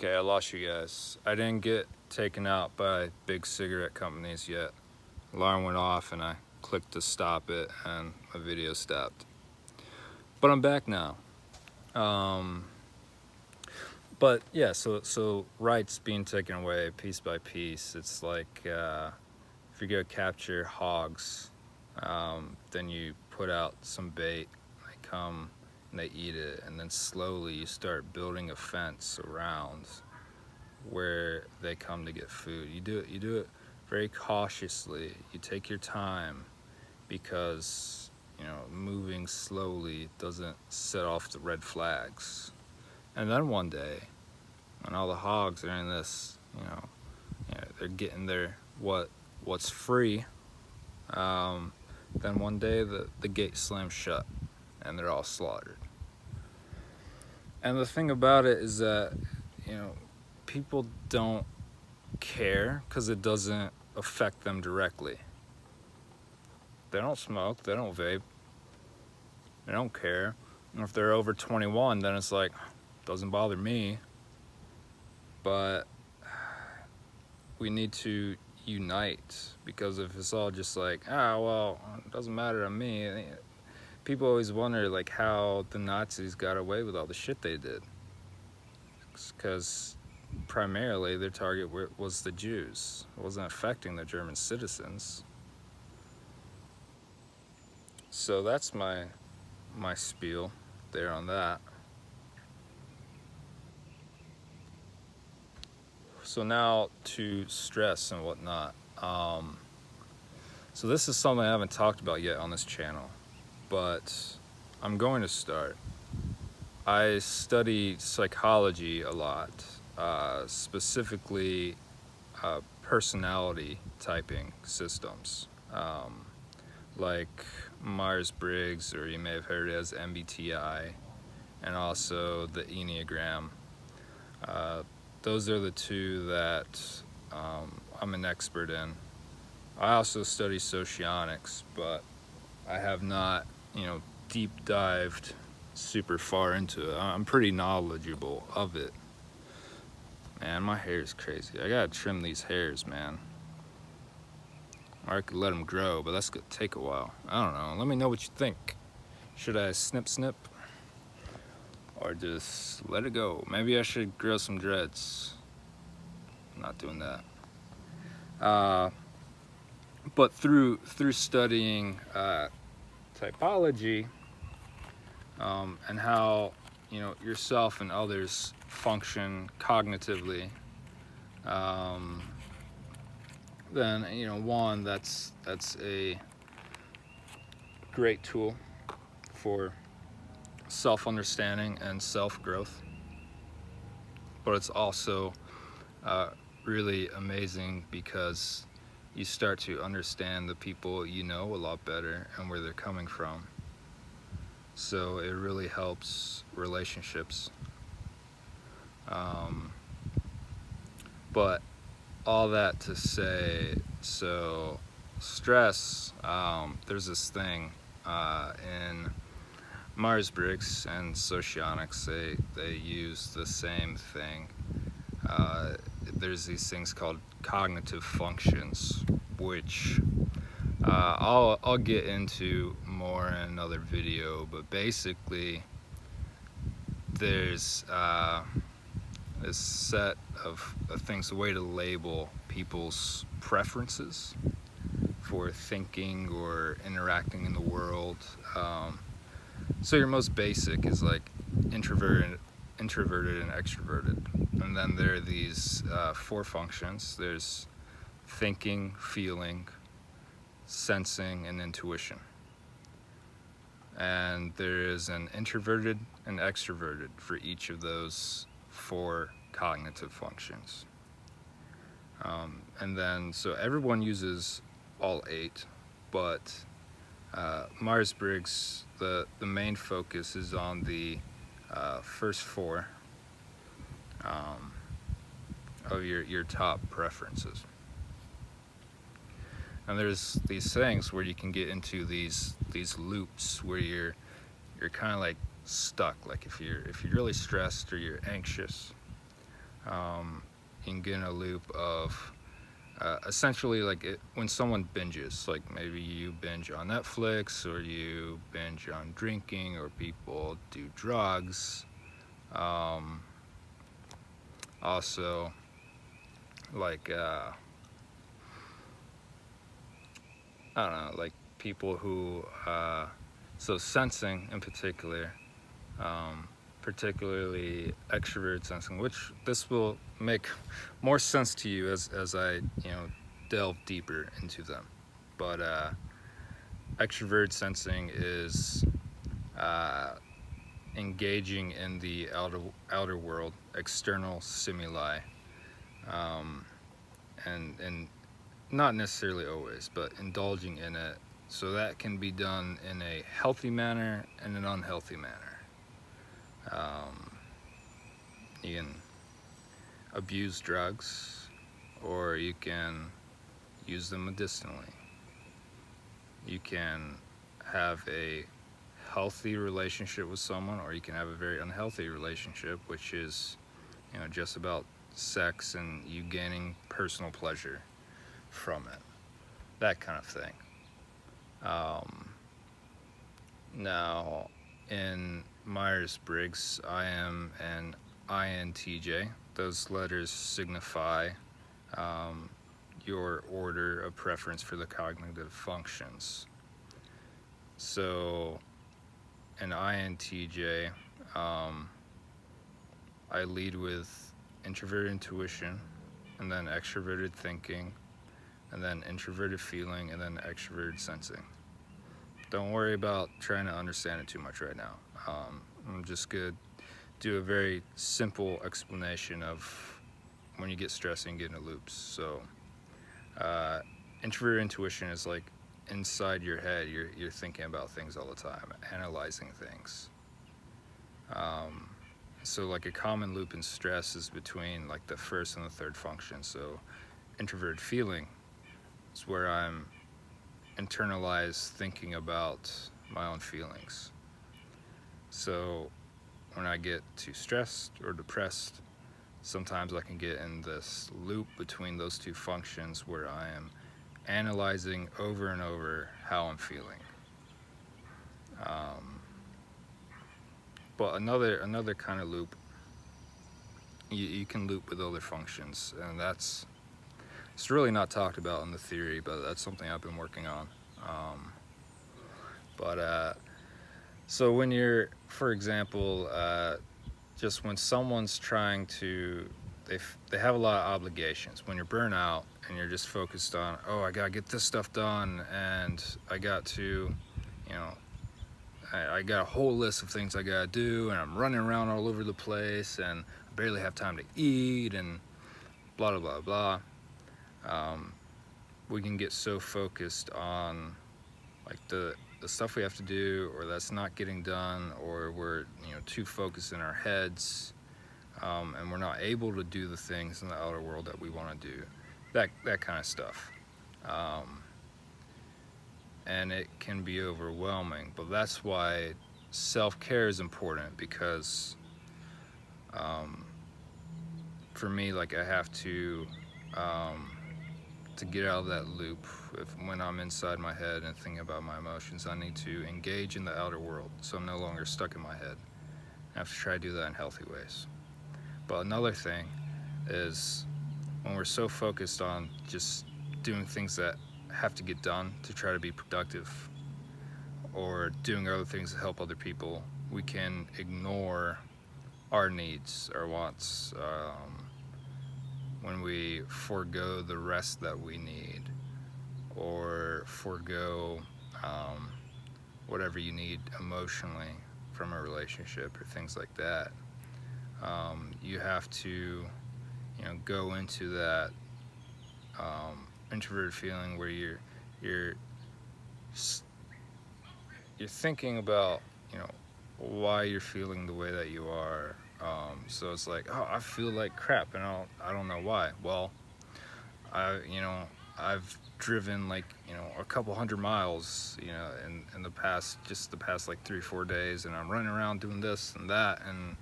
Okay, I lost you guys. I didn't get taken out by big cigarette companies yet. Alarm went off and I clicked to stop it and my video stopped. But I'm back now. But yeah, so rights being taken away piece by piece. It's like if you go capture hogs, then you put out some bait, they come and they eat it, and then slowly you start building a fence around where they come to get food. You do it very cautiously. You take your time because moving slowly doesn't set off the red flags. And then one day, when all the hogs are in this, they're getting their what's free. Then one day the gate slams shut, and they're all slaughtered. And the thing about it is that people don't care because it doesn't affect them directly. They don't smoke, they don't vape, they don't care. And if they're over 21, then it's like, doesn't bother me. But we need to unite, because if it's all just like, well, it doesn't matter to me. People always wonder like how the Nazis got away with all the shit they did. Because primarily their target was the Jews. It wasn't affecting the German citizens. So that's my spiel there on that. So now to stress and whatnot. So this is something I haven't talked about yet on this channel, but I'm going to start. I study psychology a lot, specifically personality typing systems, like Myers-Briggs, or you may have heard it as MBTI, and also the Enneagram. Those are the two that I'm an expert in. I also study socionics, but I have not, deep dived super far into it. I'm pretty knowledgeable of it. Man, my hair is crazy. I gotta trim these hairs, man. Or I could let them grow, but that's gonna take a while. I don't know. Let me know what you think. Should I snip? Or just let it go? Maybe I should grow some dreads. I'm not doing that. But through studying typology and how yourself and others function cognitively, then one, that's a great tool for self-understanding and self-growth, but it's also really amazing because you start to understand the people a lot better and where they're coming from. So it really helps relationships. But all that to say, so stress, there's this thing in Myers-Briggs and socionics, they use the same thing. There's these things called cognitive functions, which I'll get into more in another video, but basically there's this set of things, a way to label people's preferences for thinking or interacting in the world. So your most basic is like introverted and extroverted. And then there are these 4 functions. There's thinking, feeling, sensing, and intuition. And there is an introverted and extroverted for each of those 4 cognitive functions. And then, so everyone uses all 8, but Myers-Briggs, the main focus is on the first 4 of your top preferences. And there's these things where you can get into these loops where you're kind of like stuck. Like if you're really stressed or you're anxious, You can get in a loop of essentially like when someone binges, like maybe you binge on Netflix or you binge on drinking or people do drugs. Um, Also, like I don't know, like people who so sensing in particular, um, particularly extrovert sensing, which this will make more sense to you as I delve deeper into them. But extrovert sensing is uh, engaging in the outer world, external stimuli, um, and not necessarily always, but indulging in it. So that can be done in a healthy manner and an unhealthy manner. Um, you can abuse drugs, or you can use them medicinally. You can have a healthy relationship with someone, or you can have a very unhealthy relationship, which is, just about sex and you gaining personal pleasure from it, that kind of thing. Um, Now, in Myers Briggs, I am an INTJ. Those letters signify um, your order of preference for the cognitive functions. So, an INTJ, um, I lead with introverted intuition, and then extroverted thinking, and then introverted feeling, and then extroverted sensing. Don't worry about trying to understand it too much right now. I'm just going to do a very simple explanation of when you get stressed and get into loops. So, uh, introverted intuition is like inside your head, you're thinking about things all the time, analyzing things. Um, so, like a common loop in stress is between like the first and the third function. So, introverted feeling is where I'm internalized thinking about my own feelings. So, when I get too stressed or depressed, sometimes I can get in this loop between those two functions where I am analyzing over and over how I'm feeling. Um, but another kind of loop, you can loop with other functions, and it's really not talked about in the theory, but that's something I've been working on. Um, but so when you're, for example, just when someone's trying to they have a lot of obligations. When you're burnt out and you're just focused on, oh, I gotta get this stuff done, and I got to, you know, I got a whole list of things I gotta do, and I'm running around all over the place, and I barely have time to eat, and blah blah blah blah. We can get so focused on like the stuff we have to do, or that's not getting done, or we're too focused in our heads, and we're not able to do the things in the outer world that we want to do, that kind of stuff. um, and it can be overwhelming, but that's why self-care is important, because um, for me, like I have um, to get out of that loop. When I'm inside my head and thinking about my emotions, I need to engage in the outer world, so I'm no longer stuck in my head. I have to try to do that in healthy ways. But another thing is when we're so focused on just doing things that have to get done to try to be productive, or doing other things to help other people, we can ignore our needs, our wants, when we forego the rest that we need, or forego um, whatever you need emotionally from a relationship or things like that. You have to, go into that introverted feeling where you're you're thinking about, why you're feeling the way that you are. So it's like, oh, I feel like crap, and I don't know why. Well, I've driven like a couple hundred miles, in the past like 3-4 days, and I'm running around doing this and that, and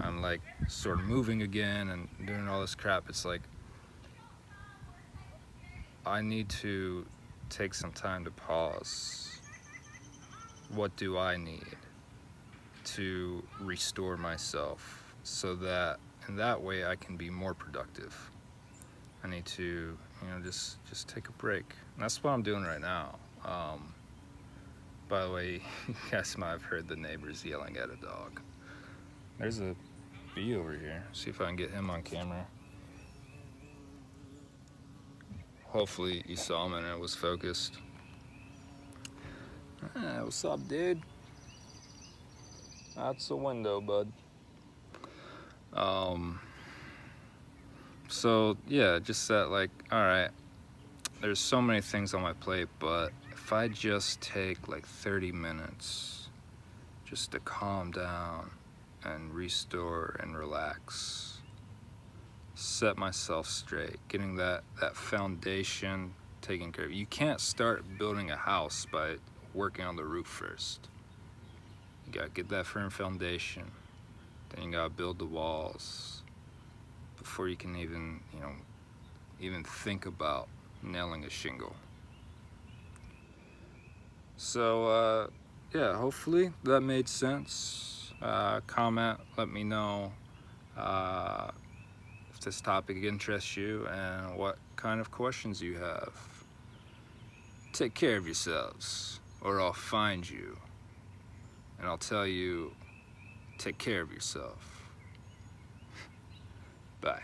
I'm like sort of moving again and doing all this crap. It's like I need to take some time to pause. What do I need to restore myself so that in that way I can be more productive? I need to, you know, just take a break. And that's what I'm doing right now. By the way, you guys might have heard the neighbors yelling at a dog. There's a bee over here. See if I can get him on camera. Hopefully you saw him and it was focused. What's up, dude? That's the window, bud. So yeah, just that, like, all right, there's so many things on my plate, but if I just take like 30 minutes just to calm down and restore and relax, set myself straight, getting that foundation taken care of. You can't start building a house by working on the roof first. You gotta get that firm foundation, then you gotta build the walls before you can even, you know, even think about nailing a shingle. So yeah, hopefully that made sense. Comment, let me know if this topic interests you and what kind of questions you have. Take care of yourselves, or I'll find you and I'll tell you, take care of yourself. Bye.